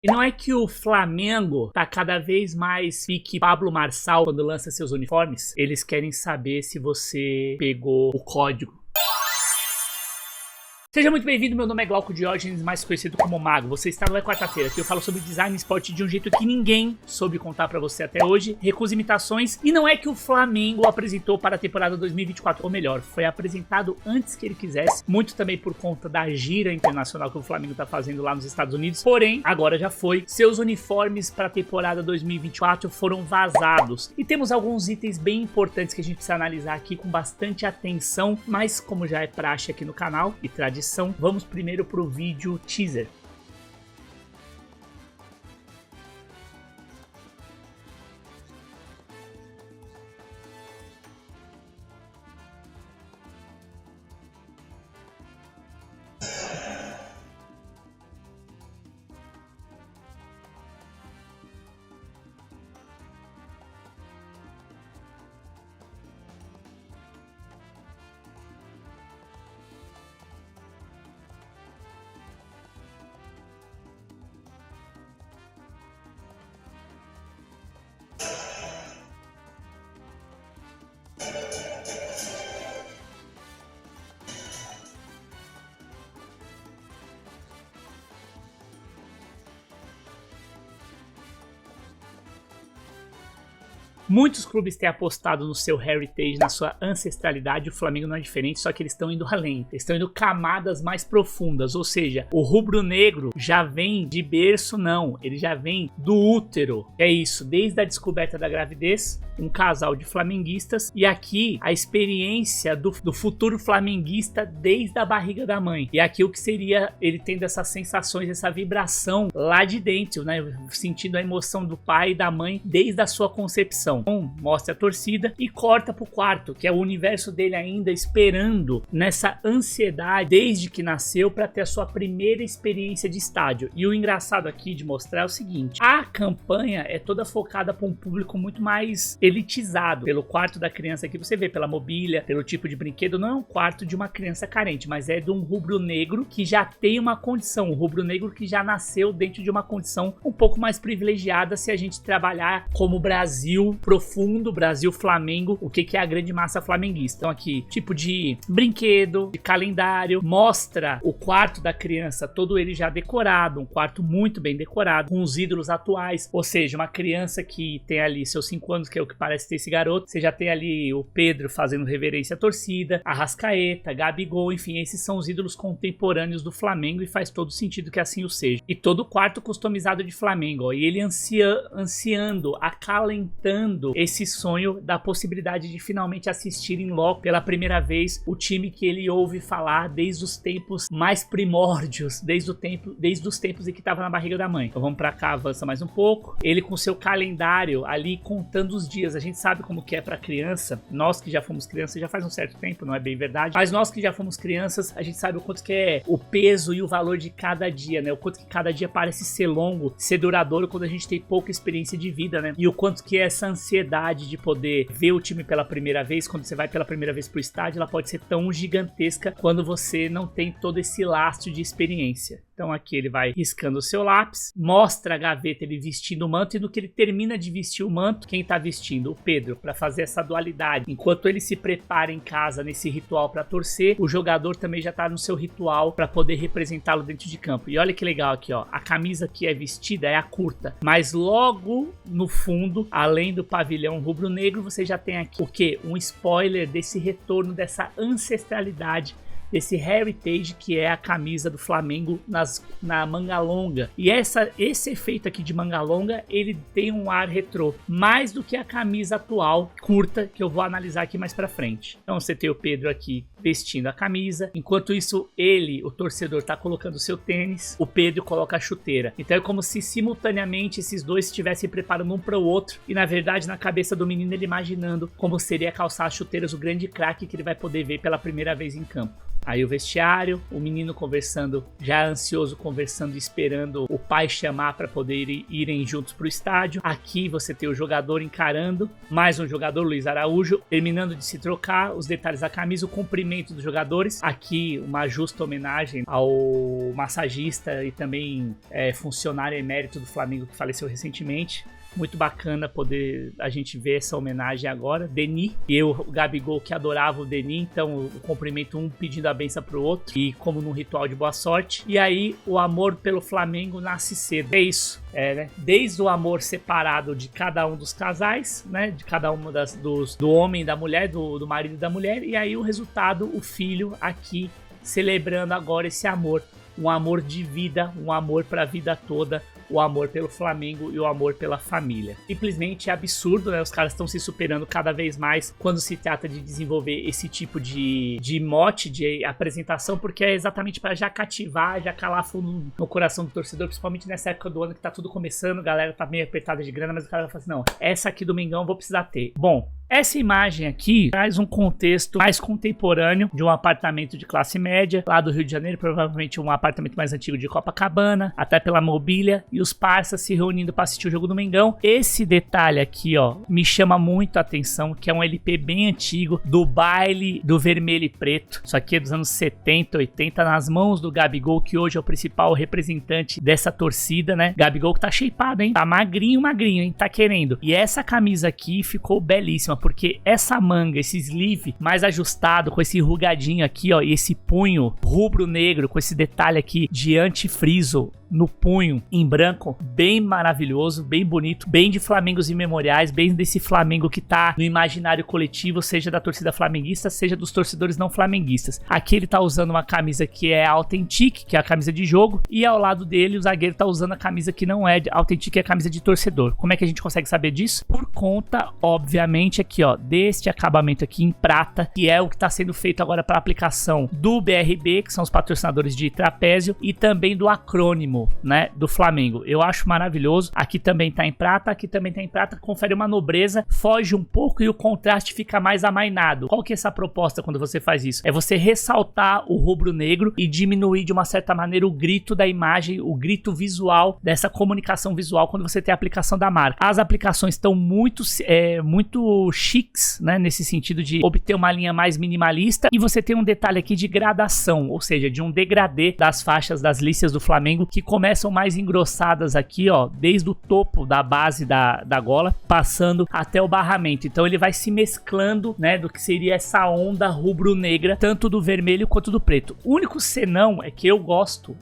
E não é que o Flamengo tá cada vez mais pique Pablo Marçal quando lança seus uniformes? Eles querem saber se você pegou o código. Seja muito bem-vindo, meu nome é Glauco Diógenes, mais conhecido como Mago. Você está no É Quarta-feira, que eu falo sobre design e esporte de um jeito que ninguém soube contar pra você até hoje. Recuso imitações. E não é que o Flamengo apresentou para a temporada 2024, ou melhor, foi apresentado antes que ele quisesse, muito também por conta da gira internacional que o Flamengo tá fazendo lá nos Estados Unidos. Porém, agora já foi. Seus uniformes para a temporada 2024 foram vazados. E temos alguns itens bem importantes que a gente precisa analisar aqui com bastante atenção, mas como já é praxe aqui no canal e tradição, vamos primeiro para o vídeo teaser. Muitos clubes têm apostado no seu heritage, na sua ancestralidade. O Flamengo não é diferente, só que eles estão indo além. Eles estão indo camadas mais profundas, ou seja, o rubro-negro já vem de berço, não. Ele já vem do útero. É isso, desde a descoberta da gravidez, um casal de flamenguistas. E aqui a experiência do futuro flamenguista desde a barriga da mãe. E aqui o que seria ele tendo essas sensações, essa vibração lá de dentro, né? Sentindo a emoção do pai e da mãe desde a sua concepção. Mostra a torcida e corta pro quarto, que é o universo dele ainda esperando nessa ansiedade desde que nasceu para ter a sua primeira experiência de estádio. E o engraçado aqui de mostrar é o seguinte: a campanha é toda focada para um público muito mais elitizado. Pelo quarto da criança aqui você vê, pela mobília, pelo tipo de brinquedo, não é um quarto de uma criança carente, mas é de um rubro-negro que já tem uma condição, um rubro-negro que já nasceu dentro de uma condição um pouco mais privilegiada se a gente trabalhar como Brasil profundo, Brasil-Flamengo, o que é a grande massa flamenguista. Então aqui, tipo de brinquedo, de calendário, mostra o quarto da criança, todo ele já decorado, um quarto muito bem decorado, com os ídolos atuais, ou seja, uma criança que tem ali seus 5 anos, que é o que parece ter esse garoto, você já tem ali o Pedro fazendo reverência à torcida, Arrascaeta, Gabigol, enfim, esses são os ídolos contemporâneos do Flamengo e faz todo sentido que assim o seja. E todo o quarto customizado de Flamengo, ó, e ele ansiando, acalentando esse sonho da possibilidade de finalmente assistir em loco pela primeira vez o time que ele ouve falar desde os tempos mais primórdios, desde os tempos em que estava na barriga da mãe. Então vamos pra cá, avança mais um pouco. Ele com seu calendário ali contando os dias. A gente sabe como que é pra criança, nós que já fomos crianças já faz um certo tempo, não é bem verdade, mas nós que já fomos crianças, a gente sabe o quanto que é o peso e o valor de cada dia, né? O quanto que cada dia parece ser longo, ser duradouro quando a gente tem pouca experiência de vida, né? E o quanto que essa ansiedade de poder ver o time pela primeira vez, quando você vai pela primeira vez pro estádio, ela pode ser tão gigantesca quando você não tem todo esse lastro de experiência. Então aqui ele vai riscando o seu lápis, mostra a gaveta ele vestindo o manto, e no que ele termina de vestir o manto, quem tá vestindo? O Pedro, para fazer essa dualidade. Enquanto ele se prepara em casa nesse ritual para torcer, o jogador também já tá no seu ritual para poder representá-lo dentro de campo. E olha que legal aqui, ó, a camisa que é vestida é a curta, mas logo no fundo, além do pavilhão rubro-negro, você já tem aqui o quê? Um spoiler desse retorno, dessa ancestralidade, desse heritage que é a camisa do Flamengo na manga longa. E esse efeito aqui de manga longa, ele tem um ar retrô, mais do que a camisa atual curta, que eu vou analisar aqui mais pra frente. Então você tem o Pedro aqui vestindo a camisa, enquanto isso ele, o torcedor, tá colocando o seu tênis, o Pedro coloca a chuteira. Então é como se simultaneamente esses dois estivessem preparando um para o outro, e na verdade na cabeça do menino ele imaginando como seria calçar as chuteiras, o grande craque que ele vai poder ver pela primeira vez em campo. Aí o vestiário, o menino conversando, já ansioso, conversando, esperando o pai chamar para poder irem juntos pro estádio. Aqui você tem o jogador encarando, mais um jogador, Luiz Araújo, terminando de se trocar, os detalhes da camisa, o cumprimento dos jogadores. Aqui uma justa homenagem ao massagista e também funcionário emérito do Flamengo que faleceu recentemente. Muito bacana poder a gente ver essa homenagem agora. Denis e o Gabigol que adorava o Denis, então o cumprimento um pedindo a benção pro outro e como num ritual de boa sorte. E aí o amor pelo Flamengo nasce cedo. É isso, né? Desde o amor separado de cada um dos casais, né? De cada uma do homem e da mulher, do marido e da mulher. E aí o resultado, o filho aqui celebrando agora esse amor. Um amor de vida, um amor para a vida toda, o amor pelo Flamengo e o amor pela família. Simplesmente é absurdo, né? Os caras estão se superando cada vez mais quando se trata de desenvolver esse tipo de mote, de apresentação, porque é exatamente para já cativar, já calar fundo no coração do torcedor, principalmente nessa época do ano que tá tudo começando, a galera tá meio apertada de grana, mas o cara vai falar assim, não, essa aqui do Mengão eu vou precisar ter. Bom, essa imagem aqui traz um contexto mais contemporâneo de um apartamento de classe média lá do Rio de Janeiro, provavelmente um apartamento mais antigo de Copacabana, até pela mobília, e os parças se reunindo para assistir o jogo do Mengão. Esse detalhe aqui, ó, me chama muito a atenção, que é um LP bem antigo do baile do vermelho e preto. Isso aqui é dos anos 70, 80, nas mãos do Gabigol, que hoje é o principal representante dessa torcida, né? Gabigol que tá shapeado, hein? Tá magrinho, hein? Tá querendo. E essa camisa aqui ficou belíssima, porque essa manga, esse sleeve mais ajustado, com esse rugadinho aqui, ó, e esse punho rubro-negro, com esse detalhe aqui de antifriso no punho em branco, bem maravilhoso, bem bonito, bem de Flamengos imemoriais, bem desse Flamengo que tá no imaginário coletivo, seja da torcida flamenguista, seja dos torcedores não flamenguistas. Aqui ele tá usando uma camisa que é Authentic, que é a camisa de jogo, e ao lado dele o zagueiro tá usando a camisa que não é Authentic, é a camisa de torcedor. Como é que a gente consegue saber disso? Por conta, obviamente, aqui ó, deste acabamento aqui em prata, que é o que tá sendo feito agora para aplicação do BRB, que são os patrocinadores de trapézio, e também do acrônimo, né, do Flamengo. Eu acho maravilhoso. Aqui também tá em prata, aqui também tá em prata, confere uma nobreza, foge um pouco e o contraste fica mais amainado. Qual que é essa proposta quando você faz isso? É você ressaltar o rubro-negro e diminuir de uma certa maneira o grito da imagem, o grito visual dessa comunicação visual quando você tem a aplicação da marca. As aplicações estão muito chiques, né, nesse sentido de obter uma linha mais minimalista, e você tem um detalhe aqui de gradação, ou seja, de um degradê das faixas das listas do Flamengo, que começam mais engrossadas aqui, ó, desde o topo da base da gola, passando até o barramento. Então ele vai se mesclando, né, do que seria essa onda rubro-negra, tanto do vermelho quanto do preto. O único senão é que eu gosto,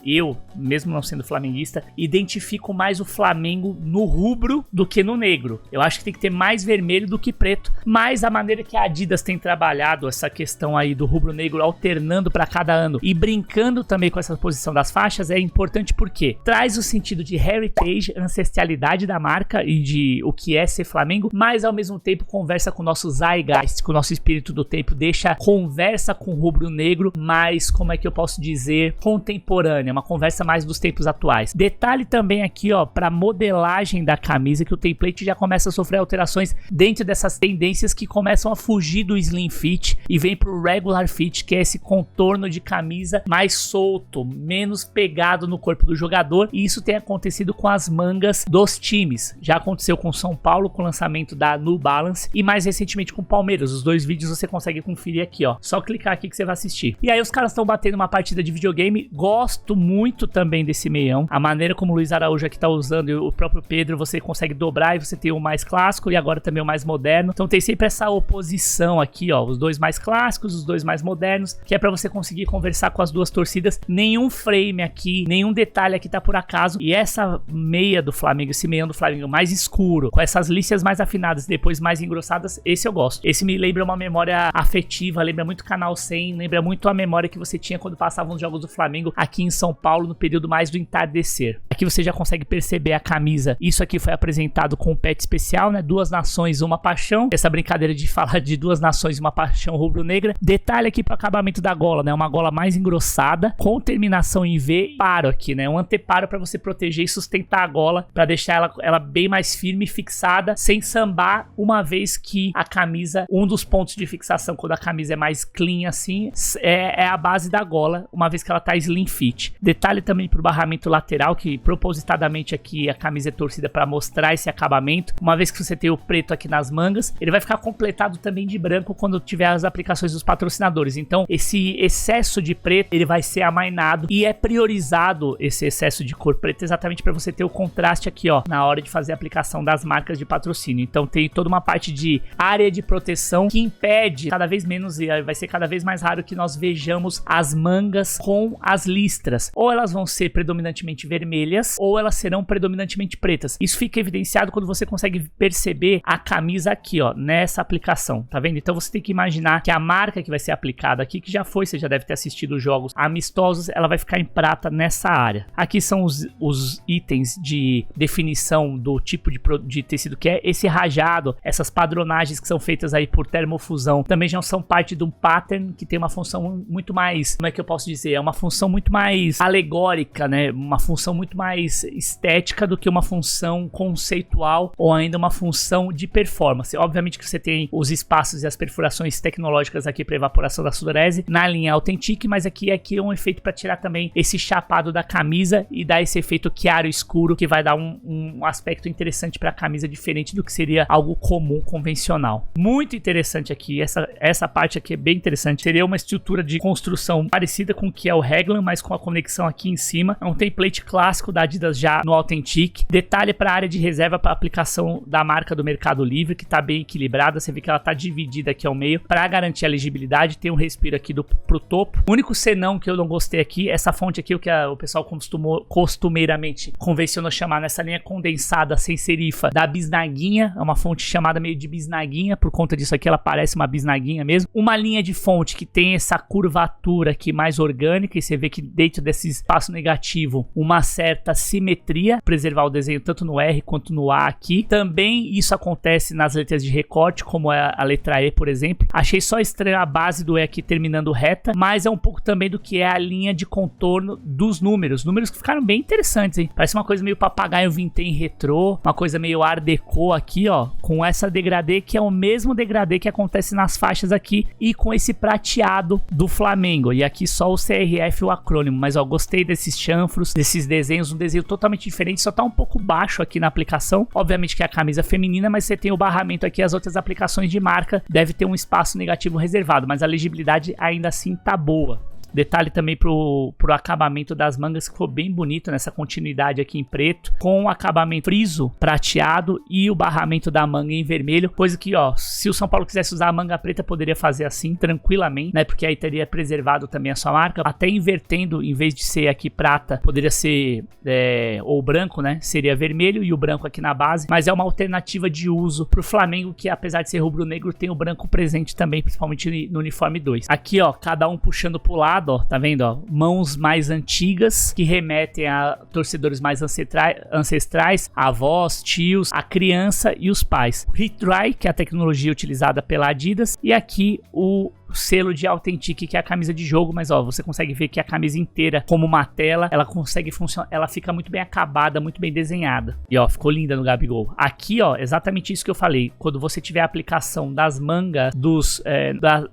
mesmo não sendo flamenguista, identifico mais o Flamengo no rubro do que no negro. Eu acho que tem que ter mais vermelho do que preto, mas a maneira que a Adidas tem trabalhado essa questão aí do rubro-negro, alternando para cada ano e brincando também com essa posição das faixas, é importante porque traz o sentido de heritage, ancestralidade da marca e de o que é ser Flamengo, mas ao mesmo tempo conversa com o nosso zeitgeist, com o nosso espírito do tempo, conversa com o rubro-negro, mas como é que eu posso dizer, contemporânea, uma conversa mais dos tempos atuais. Detalhe também aqui, ó, para modelagem da camisa, que o template já começa a sofrer alterações dentro dessas tendências que começam a fugir do slim fit e vem pro regular fit, que é esse contorno de camisa mais solto, menos pegado no corpo do jogador, e isso tem acontecido com as mangas dos times. Já aconteceu com São Paulo, com o lançamento da New Balance, e mais recentemente com o Palmeiras. Os dois vídeos você consegue conferir aqui, ó. Só clicar aqui que você vai assistir. E aí os caras estão batendo uma partida de videogame. Gosto muito também desse meião. A maneira como o Luiz Araújo aqui tá usando, e o próprio Pedro, você consegue dobrar e você tem o mais clássico e agora também o mais moderno. Então tem sempre essa oposição aqui, ó. Os dois mais clássicos, os dois mais modernos, que é pra você conseguir conversar com as duas torcidas. Nenhum frame aqui, nenhum detalhe aqui tá por acaso. E essa meia do Flamengo, esse meião do Flamengo mais escuro, com essas listas mais afinadas, depois mais engrossadas, esse eu gosto. Esse me lembra uma memória afetiva, lembra muito Canal 100, lembra muito a memória que você tinha quando passavam os jogos do Flamengo aqui em São Paulo, no período mais do entardecer. Aqui você já consegue perceber a camisa. Isso aqui foi apresentado com um patch especial, né? 2 nações, uma paixão. Essa brincadeira de falar de 2 nações, uma paixão rubro-negra. Detalhe aqui para o acabamento da gola, né? Uma gola mais engrossada, com terminação em V, paro aqui, né? Um anteparo para você proteger e sustentar a gola, para deixar ela bem mais firme e fixada, sem sambar, uma vez que a camisa, um dos pontos de fixação quando a camisa é mais clean assim, é a base da gola, uma vez que ela tá slim fit. Detalhe também pro barramento lateral, que propositadamente aqui a camisa é torcida para mostrar esse acabamento. Uma vez que você tem o preto aqui nas mangas, ele vai ficar completado também de branco quando tiver as aplicações dos patrocinadores. Então esse excesso de preto, ele vai ser amainado, e é priorizado esse excesso de cor preta exatamente para você ter o contraste aqui, ó, na hora de fazer a aplicação das marcas de patrocínio. Então tem toda uma parte de área de proteção que impede cada vez menos, e vai ser cada vez mais raro que nós vejamos as mangas com as listras. Ou elas vão ser predominantemente vermelhas, ou elas serão predominantemente pretas. Isso fica evidenciado quando você consegue perceber a camisa aqui, ó, nessa aplicação, tá vendo? Então você tem que imaginar que a marca que vai ser aplicada aqui, que já foi, você já deve ter assistido jogos amistosos, ela vai ficar em prata nessa área. Aqui são os itens de definição do tipo de tecido que é. Esse rajado, essas padronagens que são feitas aí por termofusão, também já são parte de um pattern que tem uma função muito mais, como é que eu posso dizer? É uma função muito mais alegórica, né? Uma função muito mais estética do que uma função conceitual ou ainda uma função de performance. Obviamente que você tem os espaços e as perfurações tecnológicas aqui para evaporação da sudorese na linha Authentic, mas aqui é um efeito para tirar também esse chapado da camisa e dar esse efeito chiaro escuro, que vai dar um aspecto interessante para a camisa, diferente do que seria algo comum, convencional. Muito interessante aqui, essa parte aqui é bem interessante. Seria uma estrutura de construção parecida com o que é o Raglan, mas com a conexão aqui em cima. É um template clássico da Adidas já no Authentic. Detalhe para a área de reserva para aplicação da marca do Mercado Livre, que está bem equilibrada. Você vê que ela está dividida aqui ao meio para garantir a legibilidade. Tem um respiro aqui pro topo. O único senão que eu não gostei aqui, essa fonte aqui, o que o pessoal costumeiramente convencionou chamar nessa linha condensada sem serifa da bisnaguinha. É uma fonte chamada meio de bisnaguinha, por conta disso aqui ela parece uma bisnaguinha mesmo. Uma linha de fonte que tem essa curvatura aqui mais orgânica, e você vê que dentro desse espaço negativo uma certa simetria, preservar o desenho tanto no R quanto no A aqui. Também isso acontece nas letras de recorte, como é a letra E, por exemplo. Achei só estranho a base do E aqui terminando reta, mas é um pouco também do que é a linha de contorno dos números que ficaram bem interessantes, hein? Parece uma coisa meio papagaio vintém retrô, uma coisa meio art deco aqui, ó, com essa degradê que é o mesmo degradê que acontece nas faixas aqui, e com esse prateado do Flamengo. E aqui só o CRF, o acrônimo, mas ó, gostei desses chanfros, desses desenhos, um desenho totalmente diferente, só tá um pouco baixo aqui na aplicação. Obviamente que é a camisa feminina, mas você tem o barramento aqui, as outras aplicações de marca deve ter um espaço negativo reservado, mas a legibilidade ainda assim tá boa. Detalhe também pro acabamento das mangas, que ficou bem bonito nessa continuidade aqui em preto, com o acabamento friso prateado e o barramento da manga em vermelho, coisa que, ó, se o São Paulo quisesse usar a manga preta, poderia fazer assim tranquilamente, né, porque aí teria preservado também a sua marca, até invertendo, em vez de ser aqui prata, poderia ser ou branco, né, seria vermelho e o branco aqui na base, mas é uma alternativa de uso pro Flamengo, que apesar de ser rubro-negro, tem o branco presente também, principalmente no uniforme 2. Aqui, ó, cada um puxando pro lado, ó, tá vendo, ó, mãos mais antigas que remetem a torcedores mais ancestrais, avós, tios, a criança e os pais. O Heat Dry, que é a tecnologia utilizada pela Adidas, e aqui o selo de Authentic, que é a camisa de jogo, mas ó, você consegue ver que a camisa inteira, como uma tela, ela consegue funcionar, ela fica muito bem acabada, muito bem desenhada. E ó, ficou linda no Gabigol. Aqui, ó, exatamente isso que eu falei. Quando você tiver a aplicação das mangas,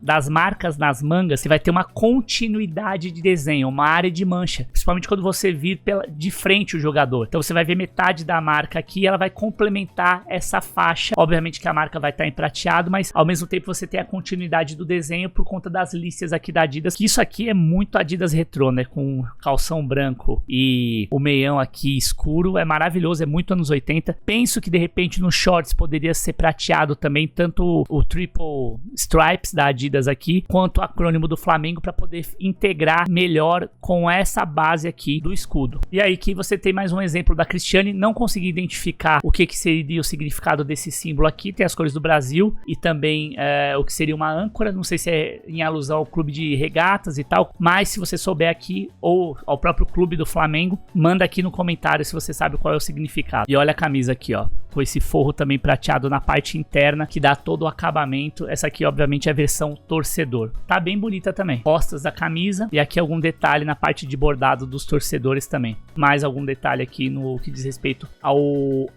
das marcas nas mangas, você vai ter uma continuidade de desenho, uma área de mancha, principalmente quando você vir de frente o jogador. Então você vai ver metade da marca aqui, ela vai complementar essa faixa. Obviamente que a marca vai estar em prateado, mas ao mesmo tempo você tem a continuidade do desenho por conta das listas aqui da Adidas, que isso aqui é muito Adidas retrô, né, com calção branco e o meião aqui escuro, é maravilhoso, é muito anos 80. Penso que de repente nos shorts poderia ser prateado também, tanto o Triple Stripes da Adidas aqui, quanto o acrônimo do Flamengo, para poder integrar melhor com essa base aqui do escudo. E aí que você tem mais um exemplo da Cristiane. Não consegui identificar o que seria o significado desse símbolo aqui, tem as cores do Brasil e também o que seria uma âncora, não sei se é é em alusão ao clube de regatas e tal, mas se você souber aqui, ou ao próprio clube do Flamengo, manda aqui no comentário se você sabe qual é o significado. E olha a camisa aqui, ó, com esse forro também prateado na parte interna, que dá todo o acabamento. Essa aqui, obviamente, é a versão torcedor. Tá bem bonita também. Costas da camisa, e aqui algum detalhe na parte de bordado dos torcedores também. Mais algum detalhe aqui no que diz respeito ao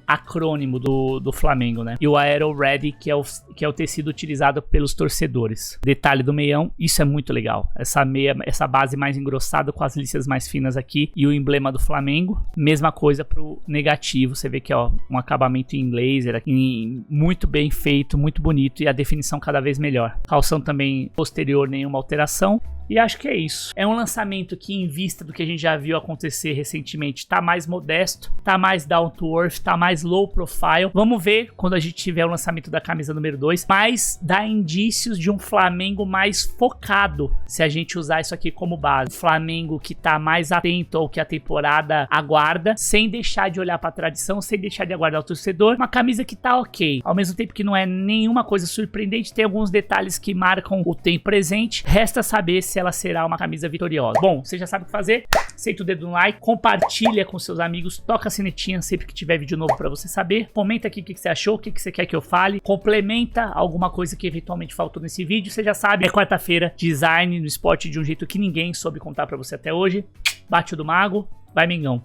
acrônimo do Flamengo, né? E o Aero Ready, que é o tecido utilizado pelos torcedores. Detalhe do meião, isso é muito legal. Essa base mais engrossada com as listas mais finas aqui e o emblema do Flamengo. Mesma coisa pro negativo, você vê que, ó, um acabamento em laser aqui, muito bem feito, muito bonito, e a definição cada vez melhor. Calção também posterior, nenhuma alteração. E acho que é isso. É um lançamento que, em vista do que a gente já viu acontecer recentemente, tá mais modesto, tá mais down to earth, tá mais low profile. Vamos ver quando a gente tiver o lançamento da camisa número 2, mas dá indícios de um Flamengo mais focado, se a gente usar isso aqui como base. Flamengo que tá mais atento ao que a temporada aguarda, sem deixar de olhar pra tradição, sem deixar de aguardar o torcedor. Uma camisa que tá ok, ao mesmo tempo que não é nenhuma coisa surpreendente, tem alguns detalhes que marcam o tempo presente. Resta saber se ela será uma camisa vitoriosa. Bom, você já sabe o que fazer. Senta o dedo no like, compartilha com seus amigos, toca a sinetinha sempre que tiver vídeo novo pra você saber. Comenta aqui o que você achou, o que você quer que eu fale. Complementa alguma coisa que eventualmente faltou nesse vídeo. Você já sabe, é quarta-feira, design no esporte de um jeito que ninguém soube contar pra você até hoje. Bate o do mago, vai Mengão.